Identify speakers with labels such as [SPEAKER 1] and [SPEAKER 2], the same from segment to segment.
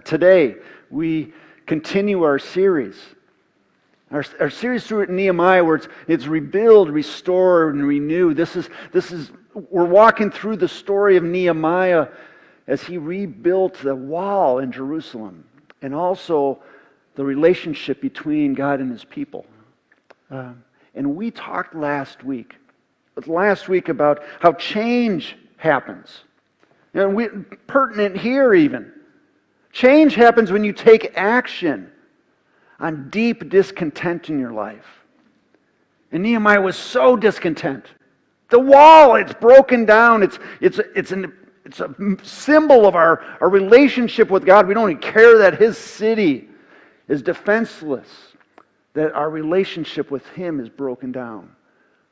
[SPEAKER 1] Today, we continue our series. Our series through Nehemiah, where it's rebuild, restore, and renew. We're walking through the story of Nehemiah as he rebuilt the wall in Jerusalem, and also the relationship between God and His people. And we talked last week about how change happens. Pertinent here even. Change happens when you take action on deep discontent in your life. And Nehemiah was so discontent. The wall, it's broken down. It's a symbol of our relationship with God. We don't even care that His city is defenseless, that our relationship with Him is broken down.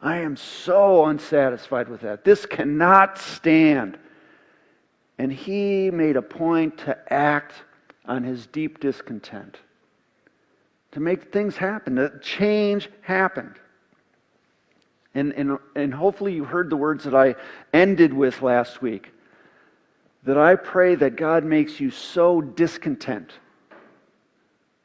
[SPEAKER 1] I am so unsatisfied with that. This cannot stand. And he made a point to act on his deep discontent, to make things happen, that change happened. And hopefully you heard the words that I ended with last week, that I pray that God makes you so discontent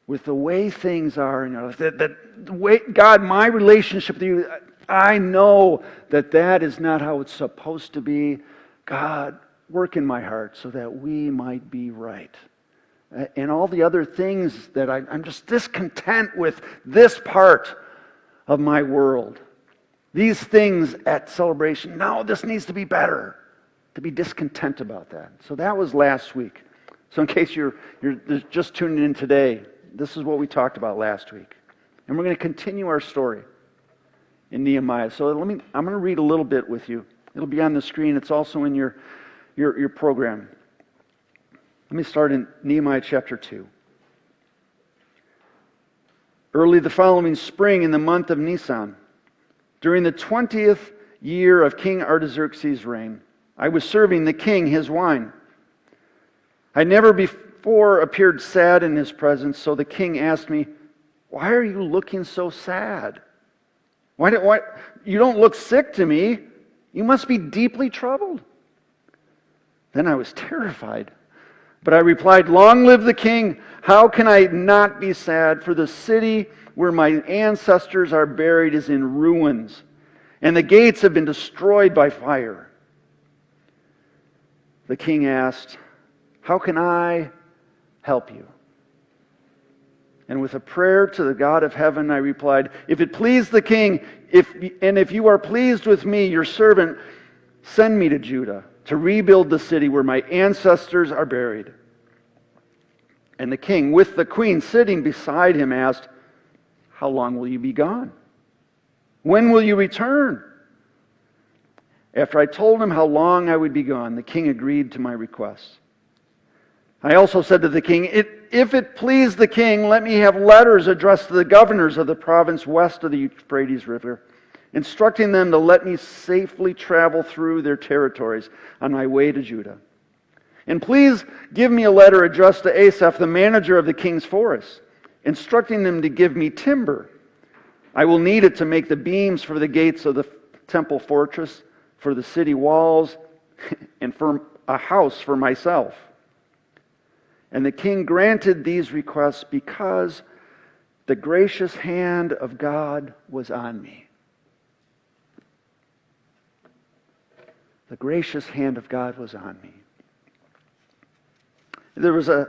[SPEAKER 1] with the way things are in your life, that the way, God, my relationship with you, I know that is not how it's supposed to be. God, work in my heart so that we might be right. And all the other things that I'm just discontent with this part of my world. These things at celebration, no, this needs to be better. To be discontent about that. So that was last week. So in case you're just tuning in today, this is what we talked about last week. And we're going to continue our story in Nehemiah. So I'm going to read a little bit with you. It'll be on the screen. It's also in your program. Let me start in Nehemiah chapter 2. Early the following spring, in the month of Nisan, during the 20th year of King Artaxerxes' reign, I was serving the king his wine. I never before appeared sad in his presence, so the king asked me, "Why are you looking so sad? Why you don't look sick to me. You must be deeply troubled." Then I was terrified. But I replied, "Long live the king! How can I not be sad? For the city where my ancestors are buried is in ruins, and the gates have been destroyed by fire." The king asked, "How can I help you?" And with a prayer to the God of heaven, I replied, "If it please the king, if you are pleased with me, your servant, send me to Judah to rebuild the city where my ancestors are buried." And the king, with the queen sitting beside him, asked, "How long will you be gone? When will you return?" After I told him how long I would be gone, the king agreed to my request. I also said to the king, "If it please the king, let me have letters addressed to the governors of the province west of the Euphrates River, instructing them to let me safely travel through their territories on my way to Judah. And please give me a letter addressed to Asaph, the manager of the king's forest, instructing them to give me timber. I will need it to make the beams for the gates of the temple fortress, for the city walls, and for a house for myself." And the king granted these requests because the gracious hand of God was on me. The gracious hand of God was on me. There was a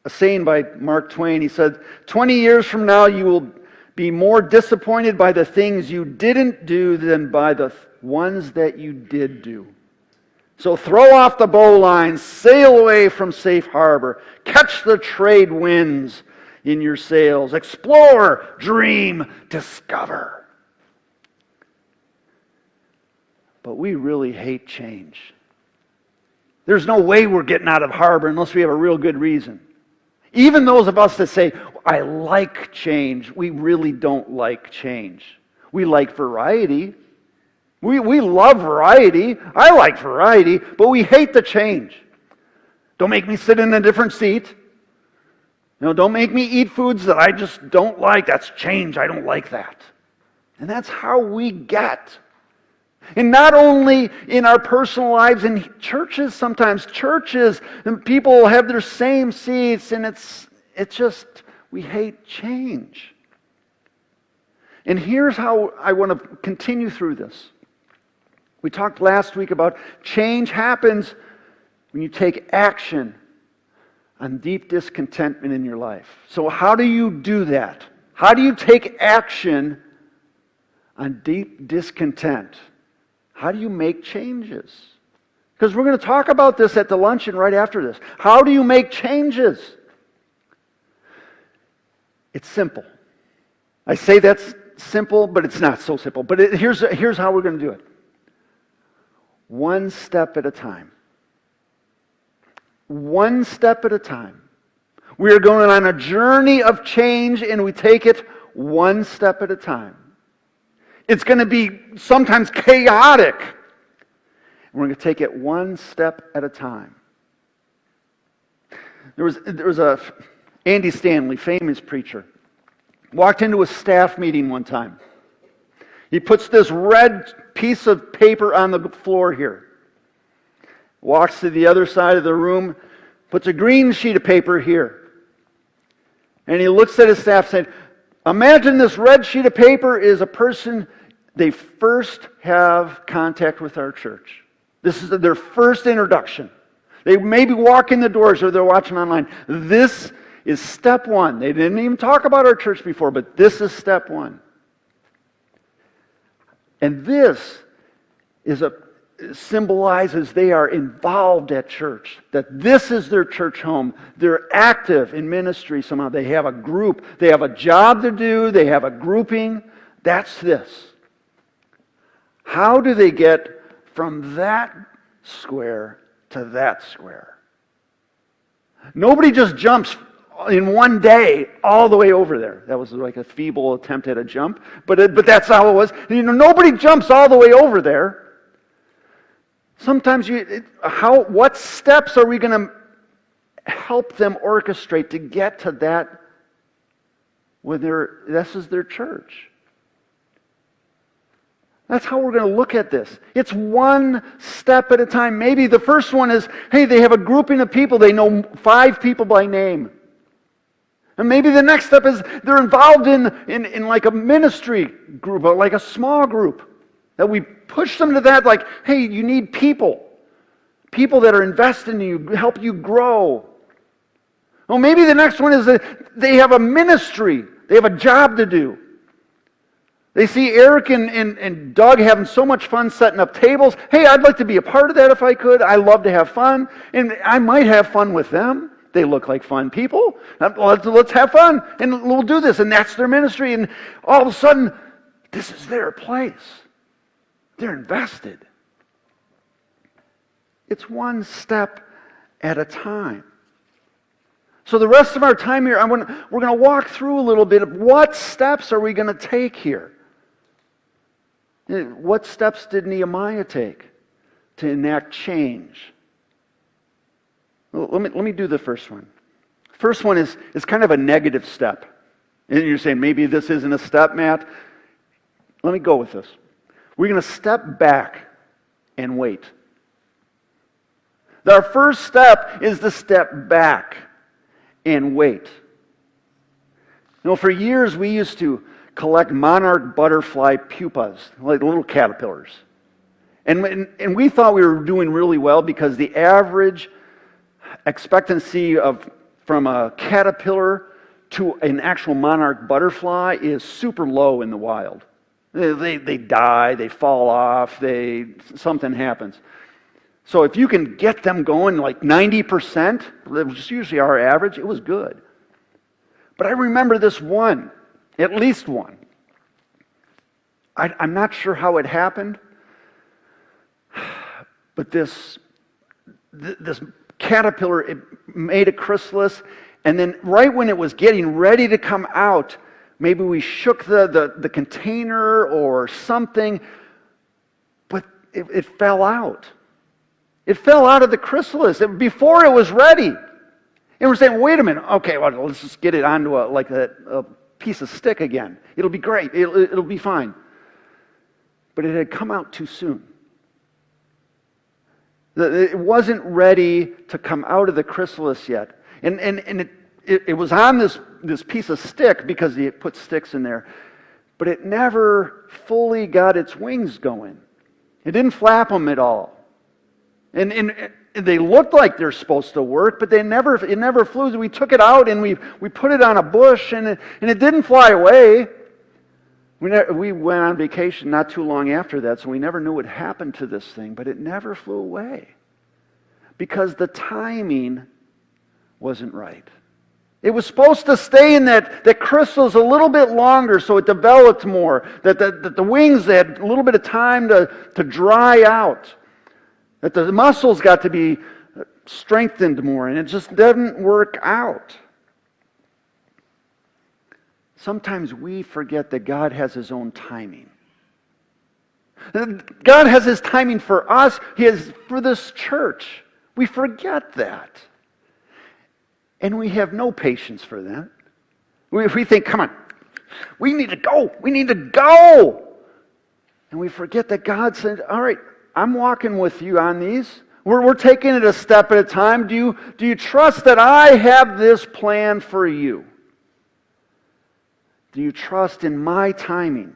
[SPEAKER 1] saying by Mark Twain. He said, 20 years from now you will be more disappointed by the things you didn't do than by the ones that you did do. So throw off the bowline, sail away from safe harbor, catch the trade winds in your sails, explore, dream, discover. But we really hate change. There's no way we're getting out of harbor unless we have a real good reason. Even those of us that say, "I like change," we really don't like change. We like variety. We love variety. I like variety, but we hate the change. Don't make me sit in a different seat. Don't make me eat foods that I just don't like. That's change. I don't like that. And that's how we get. And not only in our personal lives, in churches sometimes, churches, and people have their same seats, and it's just, we hate change. And here's how I want to continue through this. We talked last week about change happens when you take action on deep discontentment in your life. So how do you do that? How do you take action on deep discontent? How do you make changes? Because we're going to talk about this at the luncheon right after this. How do you make changes? It's simple. I say that's simple, but it's not so simple. But here's how we're going to do it. One step at a time. One step at a time. We are going on a journey of change, and we take it one step at a time. It's going to be sometimes chaotic. We're going to take it one step at a time. There was a Andy Stanley, famous preacher, walked into a staff meeting one time. He puts this red piece of paper on the floor here. Walks to the other side of the room, puts a green sheet of paper here. And he looks at his staff saying, imagine this red sheet of paper is a person, they first have contact with our church. This is their first introduction. They maybe walk in the doors or they're watching online. This is step one. They didn't even talk about our church before, but this is step one. And this symbolizes they are involved at church, that this is their church home. They're active in ministry somehow. They have a group. They have a job to do. They have a grouping. That's this. How do they get from that square to that square? Nobody just jumps in one day all the way over there. That was like a feeble attempt at a jump, but that's how it was. Nobody jumps all the way over there. Sometimes what steps are we going to help them orchestrate to get to that where this is their church? That's how we're going to look at this. It's one step at a time. Maybe the first one is, hey, they have a grouping of people. They know 5 people by name. And maybe the next step is they're involved in like a ministry group, or like a small group. That we push them to that, like, hey, you need people. People that are invested in you, help you grow. Well, maybe the next one is that they have a ministry. They have a job to do. They see Eric and Doug having so much fun setting up tables. Hey, I'd like to be a part of that if I could. I love to have fun. And I might have fun with them. They look like fun people. Let's have fun. And we'll do this. And that's their ministry. And all of a sudden, this is their place. They're invested. It's one step at a time. So the rest of our time here, we're going to walk through a little bit of what steps are we going to take here. What steps did Nehemiah take to enact change? Well, let me do the first one. First one is kind of a negative step. And you're saying, maybe this isn't a step, Matt. Let me go with this. We're going to step back and wait. Our first step is to step back and wait. For years we used to collect monarch butterfly pupas, like little caterpillars. And we thought we were doing really well because the average expectancy from a caterpillar to an actual monarch butterfly is super low in the wild. They die, they fall off, something happens. So if you can get them going like 90%, that was usually our average, it was good. But I remember this one, at least one. I'm not sure how it happened, but this caterpillar, it made a chrysalis, and then right when it was getting ready to come out, maybe we shook the container or something, but it fell out. It fell out of the chrysalis before it was ready. And we're saying, wait a minute, okay, well, let's just get it onto a piece of stick again. It'll be great. It'll be fine. but it had come out too soon. It wasn't ready to come out of the chrysalis yet. And it was on this piece of stick because he had put sticks in there, but it never fully got its wings going. It didn't flap them at all. And they looked like they're supposed to work, but it never flew. We took it out and we put it on a bush, and it didn't fly away. We went on vacation not too long after that, so we never knew what happened to this thing, but it never flew away because the timing wasn't right. It was supposed to stay in that chrysalis a little bit longer so it developed more, that the wings had a little bit of time to dry out, that the muscles got to be strengthened more, and it just didn't work out. Sometimes we forget that God has His own timing. God has His timing for us. He has for this church. We forget that. And we have no patience for that. We think, come on, we need to go. We need to go. And we forget that God said, all right, I'm walking with you on these. We're taking it a step at a time. Do you trust that I have this plan for you? Do you trust in my timing?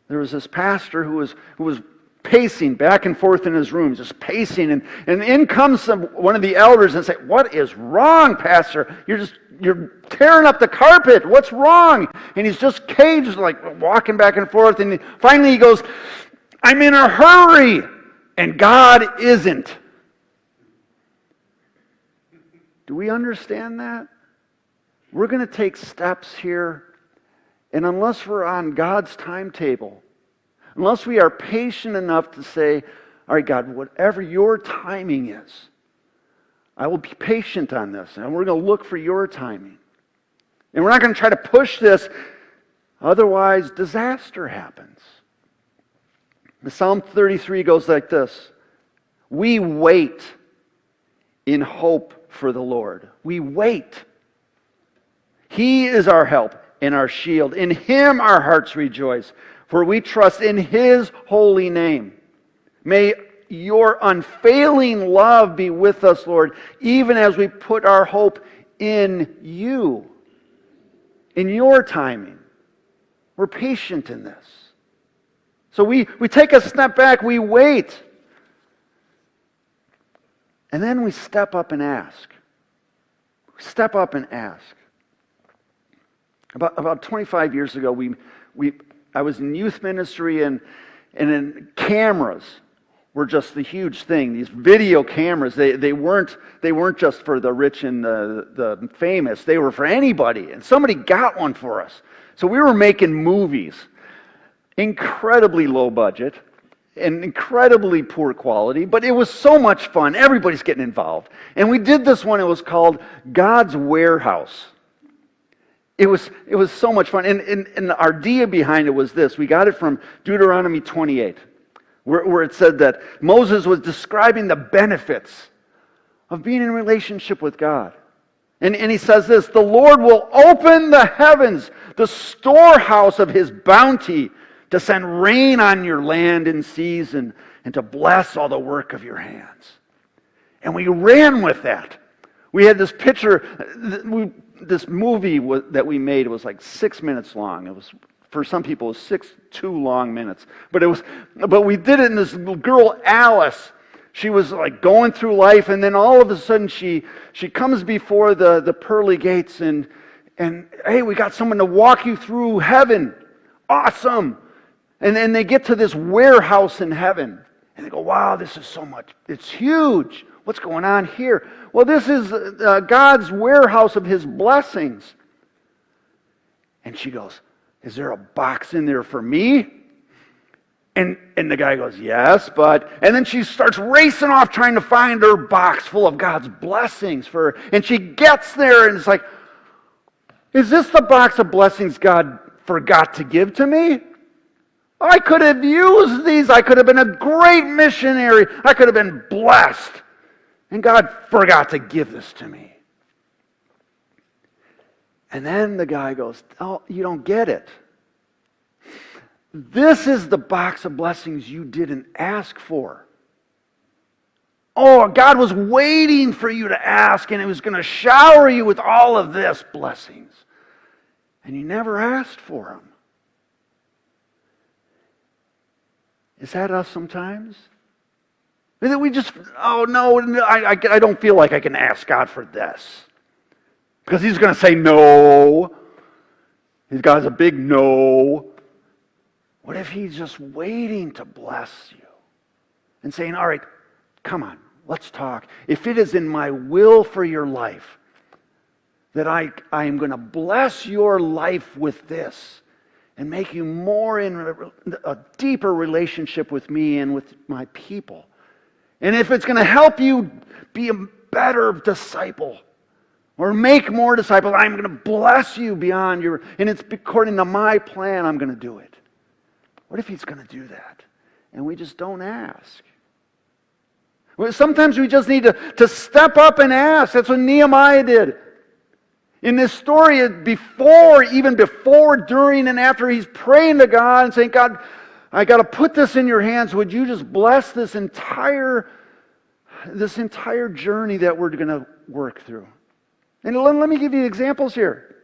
[SPEAKER 1] There was this pastor who was pacing back and forth in his room, just pacing, and in comes one of the elders and say, "What is wrong, Pastor? You're tearing up the carpet. What's wrong?" And he's just caged, like walking back and forth, and finally he goes, "I'm in a hurry, and God isn't." Do we understand that? We're going to take steps here, and unless we're on God's timetable, unless we are patient enough to say, all right, God, whatever your timing is, I will be patient on this, and we're going to look for your timing. And we're not going to try to push this, otherwise disaster happens. The Psalm 33 goes like this: we wait in hope for the Lord. We wait. He is our help and our shield. In Him our hearts rejoice, for we trust in His holy name. May your unfailing love be with us, Lord, even as we put our hope in you, in your timing. We're patient in this. So we take a step back, we wait, and then we step up and ask. Step up and ask. About 25 years ago, I was in youth ministry, and in cameras were just the huge thing. These video cameras, they weren't just for the rich and the famous. They were for anybody, and somebody got one for us. So we were making movies, incredibly low budget and incredibly poor quality, but it was so much fun. Everybody's getting involved. And we did this one. It was called God's Warehouse. It was so much fun. And our idea behind it was this. We got it from Deuteronomy 28, where it said that Moses was describing the benefits of being in relationship with God. And he says this: the Lord will open the heavens, the storehouse of His bounty, to send rain on your land in season, and to bless all the work of your hands. And we ran with that. We had this picture. This movie that we made was like 6 minutes long. It was, for some people, it was 6 too long minutes. But we did it, and this little girl, Alice, she was like going through life, and then all of a sudden she comes before the pearly gates, and hey, we got someone to walk you through heaven. Awesome. And then they get to this warehouse in heaven, and they go, wow, this is so much. It's huge. What's going on here? Well, this is God's warehouse of His blessings. And she goes, is there a box in there for me? And the guy goes, yes, but... And then she starts racing off trying to find her box full of God's blessings for her. And she gets there, and it's like, is this the box of blessings God forgot to give to me? I could have used these. I could have been a great missionary. I could have been blessed. And God forgot to give this to me. And then the guy goes, oh, you don't get it. this is the box of blessings you didn't ask for. Oh, God was waiting for you to ask, and He was going to shower you with all of this blessings. And you never asked for them. Is that us sometimes? That we just, oh no, I don't feel like I can ask God for this. Because He's going to say no. God's a big no. What if He's just waiting to bless you? And saying, all right, come on, let's talk. If it is in my will for your life that I am going to bless your life with this and make you more in a deeper relationship with me and with my people. And if it's going to help you be a better disciple or make more disciples, I'm going to bless you beyond your, and it's according to my plan, I'm going to do it. What if He's going to do that? And we just don't ask. Well, sometimes we just need to step up and ask. That's what Nehemiah did. In this story, even before, during, and after, he's praying to God and saying, God, I got to put this in your hands. Would you just bless this entire journey that we're going to work through? And let me give you examples here.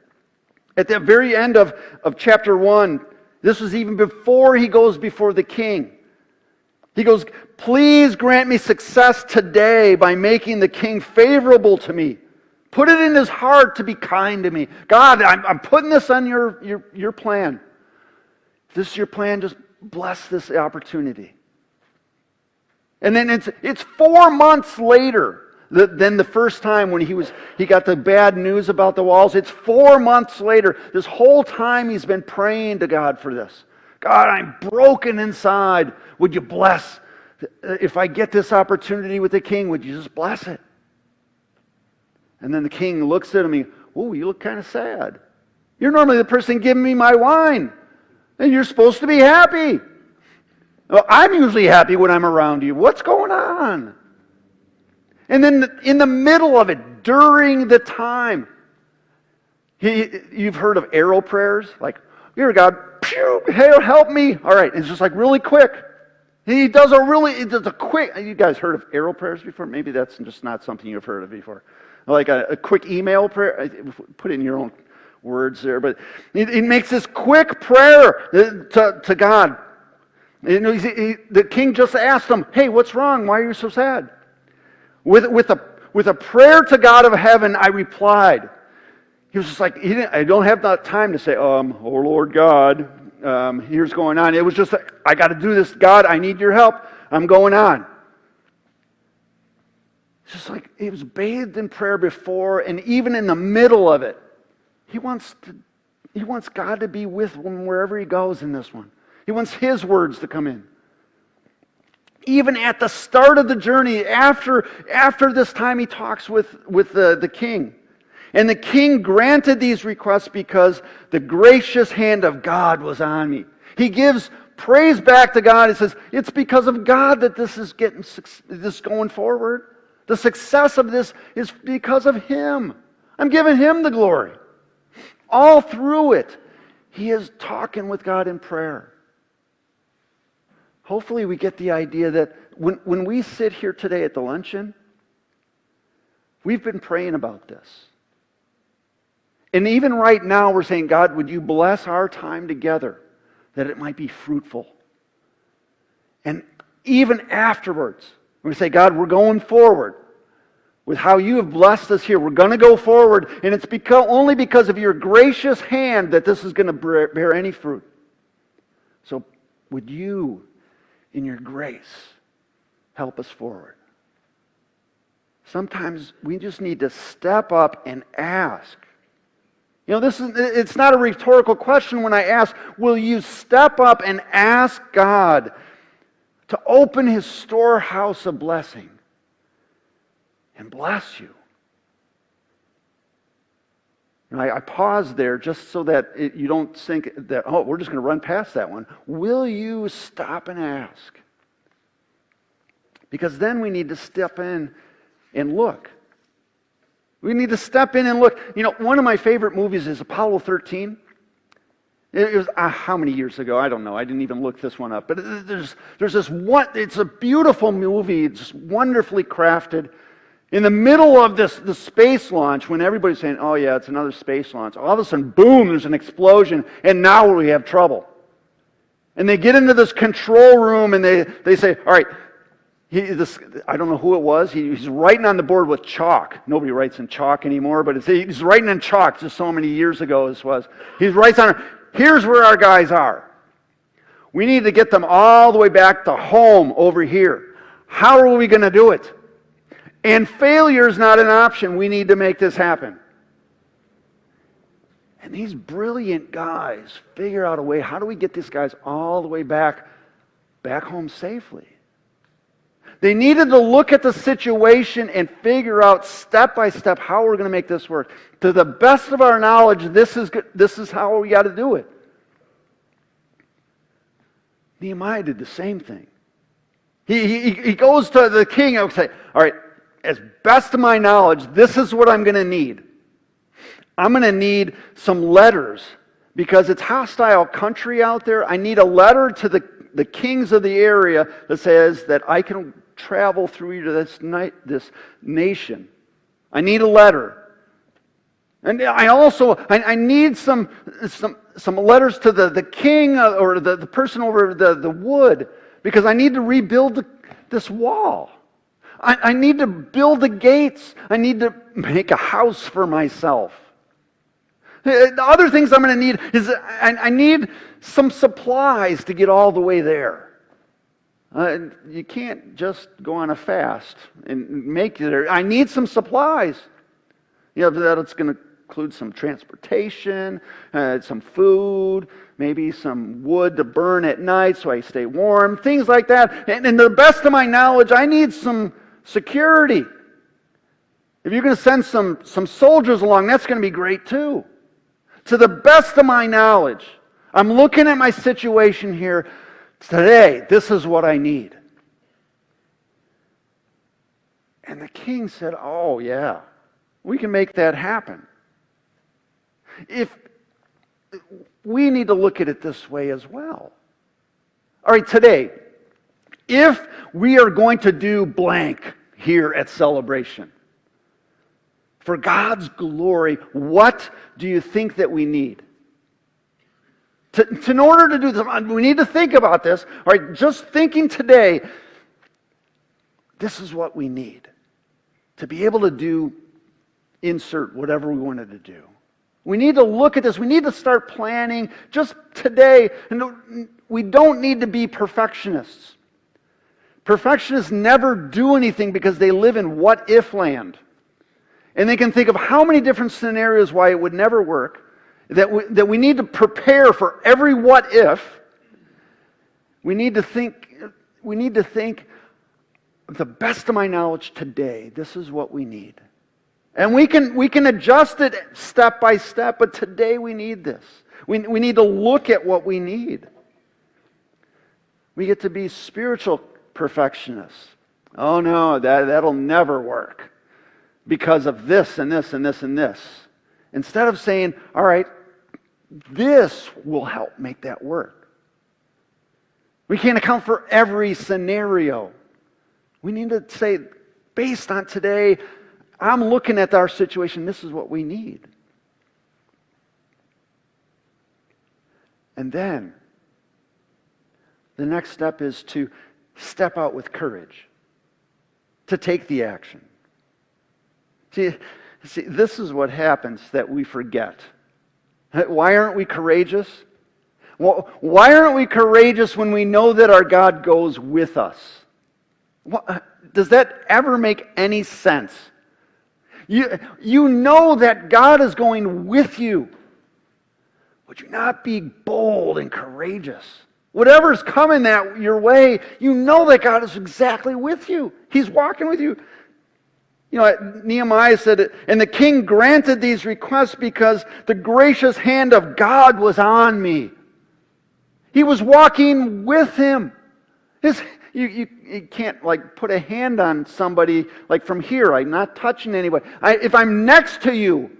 [SPEAKER 1] At the very end of chapter 1, this was even before he goes before the king. He goes, please grant me success today by making the king favorable to me. Put it in his heart to be kind to me. God, I'm putting this on your plan. If this is your plan, just bless this opportunity. And then it's 4 months later than the first time when he got the bad news about the walls. It's 4 months later. This whole time he's been praying to God for this. God, I'm broken inside. Would you bless? If I get this opportunity with the king, would you just bless it? And then the king looks at him and, oh, you look kind of sad. You're normally the person giving me my wine. And you're supposed to be happy. Well, I'm usually happy when I'm around you. What's going on? And then in the middle of it, during the time, you've heard of arrow prayers? Like, here, God, phew, help me. All right, it's just like really quick. He does a quick, you guys heard of arrow prayers before? Maybe that's just not something you've heard of before. Like a quick email prayer. Put it in your own words there. But he makes this quick prayer to God. You know, the king just asked him, hey, what's wrong? Why are you so sad? With a prayer to God of heaven, I replied. He was just like, I don't have that time to say, oh Lord God, here's going on. It was just, I got to do this. God, I need your help. I'm going on. It's just like he was bathed in prayer before, and even in the middle of it, he wants God to be with him wherever he goes in this one. He wants His words to come in. Even at the start of the journey, after this time, he talks with the king. And the king granted these requests because the gracious hand of God was on me. He gives praise back to God. He says, it's because of God that this is going forward. The success of this is because of Him. I'm giving Him the glory. All through it, he is talking with God in prayer. Hopefully we get the idea that when we sit here today at the luncheon, we've been praying about this. And even right now we're saying, God, would you bless our time together that it might be fruitful? And even afterwards, we say, God, we're going forward with how you have blessed us here. We're going to go forward, and it's only because of your gracious hand that this is going to bear any fruit. So would you, in your grace, help us forward? Sometimes we just need to step up and ask. You know, it's not a rhetorical question when I ask, will you step up and ask God to open His storehouse of blessing and bless you? And I pause there just so that you don't think that, oh, we're just going to run past that one. Will you stop and ask? Because then we need to step in and look. We need to step in and look. You know, one of my favorite movies is Apollo 13. It was how many years ago? I don't know. I didn't even look this one up. But there's this one. It's a beautiful movie. It's wonderfully crafted. In the middle of the space launch, when everybody's saying, "Oh yeah, it's another space launch," all of a sudden, boom! There's an explosion, and now we have trouble. And they get into this control room, and they say, "All right." I don't know who it was. He's writing on the board with chalk. Nobody writes in chalk anymore, but he's writing in chalk. Just so many years ago this was. He writes on it. Here's where our guys are. We need to get them all the way back to home over here. How are we going to do it? And failure is not an option. We need to make this happen. And these brilliant guys figure out a way. How do we get these guys all the way back home safely? They needed to look at the situation and figure out step by step how we're going to make this work. To the best of our knowledge, this is how we got to do it. Nehemiah did the same thing. He goes to the king and say, "All right, as best of my knowledge, this is what I'm going to need. I'm going to need some letters because it's hostile country out there. I need a letter to the kings of the area that says that I can travel through to this nation. I need a letter. And I need some letters to the king or the person over the wood because I need to rebuild this wall. I need to build the gates. I need to make a house for myself. The other things I'm going to need is I need some supplies to get all the way there. You can't just go on a fast and make it there. I need some supplies. That's going to include some transportation, some food, maybe some wood to burn at night so I stay warm, things like that. And to the best of my knowledge, I need some security. If you're going to send some soldiers along, that's going to be great too. To the best of my knowledge, I'm looking at my situation here. Today, this is what I need. And the king said, "Oh yeah, we can make that happen." If we need to look at it this way as well. All right, today, if we are going to do blank here at Celebration, for God's glory, what do you think that we need? In order to do this, we need to think about this. All right, just thinking today, this is what we need to be able to insert whatever we wanted to do. We need to look at this. We need to start planning just today. And we don't need to be perfectionists. Perfectionists never do anything because they live in what-if land. And they can think of how many different scenarios why it would never work. That we need to prepare for every what if. We need to think the best of my knowledge today, this is what we need. And we can adjust it step by step, but today we need this. We need to look at what we need. We get to be spiritual perfectionists. Oh no, that'll never work because of this and this and this and this. Instead of saying, all right, this will help make that work. We can't account for every scenario. We need to say, based on today, I'm looking at our situation, this is what we need. And then, the next step is to step out with courage, to take the action. See, this is what happens that we forget. Why aren't we courageous? Well, why aren't we courageous when we know that our God goes with us? Does that ever make any sense? You know that God is going with you. Would you not be bold and courageous? Whatever's coming your way, you know that God is exactly with you. He's walking with you. Nehemiah said, and the king granted these requests because the gracious hand of God was on me. He was walking with him. You can't put a hand on somebody from here. I'm not touching anybody. If I'm next to you,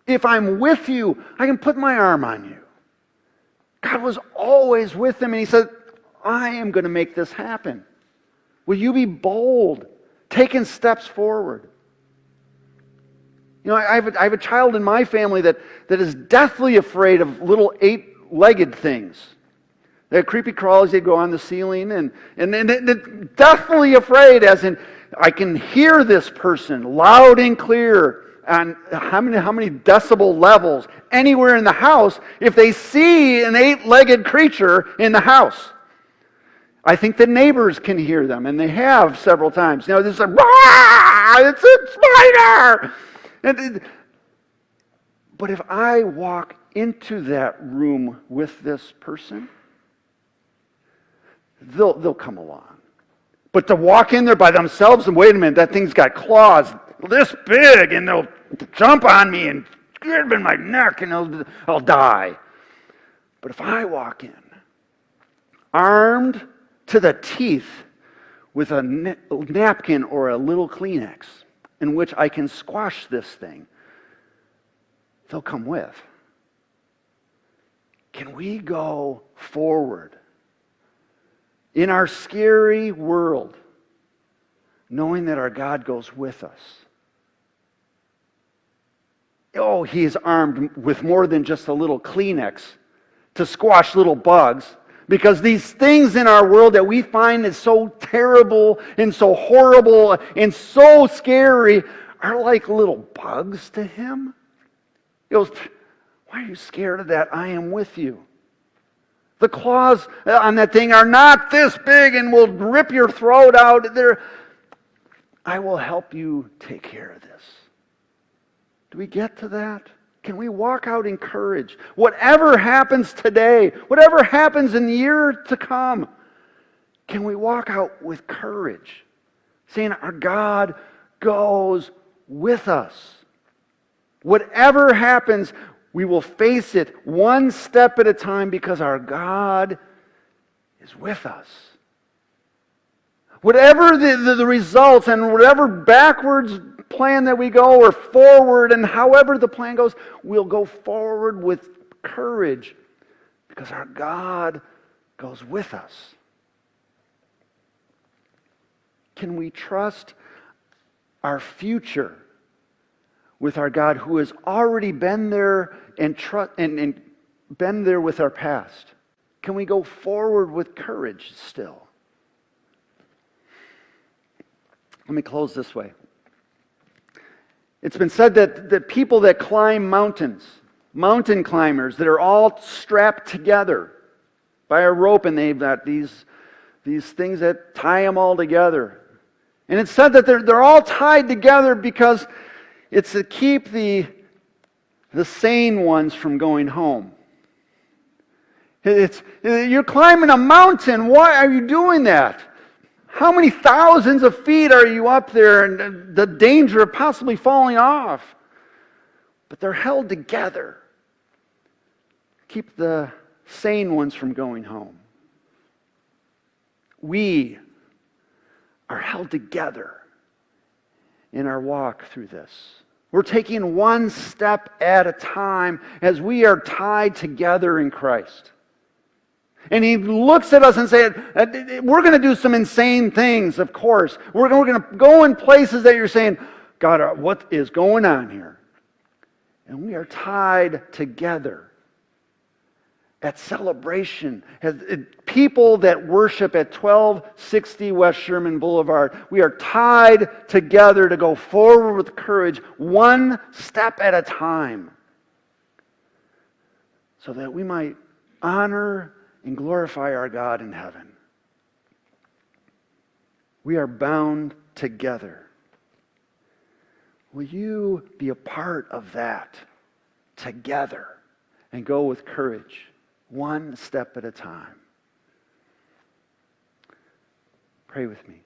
[SPEAKER 1] if I'm with you, I can put my arm on you. God was always with them, and he said, I am going to make this happen. Will you be bold, taking steps forward? I have a child in my family that is deathly afraid of little 8-legged things. They're creepy crawlies, they go on the ceiling, and deathly afraid, as in, I can hear this person loud and clear on how many decibel levels anywhere in the house if they see an 8-legged creature in the house. I think the neighbors can hear them, and they have several times. This is like, "Wah! It's a spider!" But if I walk into that room with this person, they'll come along. But to walk in there by themselves and wait a minute, that thing's got claws this big, and they'll jump on me and get in my neck, and I'll die. But if I walk in, armed to the teeth with a napkin or a little Kleenex in which I can squash this thing, they'll come with. Can we go forward in our scary world, knowing that our God goes with us? Oh, he is armed with more than just a little Kleenex to squash little bugs, because these things in our world that we find is so terrible and so horrible and so scary are like little bugs to him. He goes, why are you scared of that? I am with you. The claws on that thing are not this big and will rip your throat out. I will help you take care of this. Do we get to that? Can we walk out in courage? Whatever happens today, whatever happens in the year to come, can we walk out with courage, saying our God goes with us? Whatever happens, we will face it one step at a time because our God is with us. Whatever the results and whatever backwards plan that we go or forward, and however the plan goes, we'll go forward with courage because our God goes with us. Can we trust our future with our God who has already been there and been there with our past? Can we go forward with courage still? Let me close this way. It's been said that the people that climb mountains, mountain climbers that are all strapped together by a rope, and they've got these things that tie them all together. And it's said that they're all tied together because it's to keep the sane ones from going home. You're climbing a mountain. Why are you doing that? How many thousands of feet are you up there, and the danger of possibly falling off? But they're held together. Keep the sane ones from going home. We are held together in our walk through this. We're taking one step at a time as we are tied together in Christ. And he looks at us and says, we're going to do some insane things, of course. We're going to go in places that you're saying, God, what is going on here? And we are tied together at celebration. As people that worship at 1260 West Sherman Boulevard, we are tied together to go forward with courage, one step at a time, so that we might honor and glorify our God in heaven. We are bound together. Will you be a part of that together and go with courage, one step at a time? Pray with me.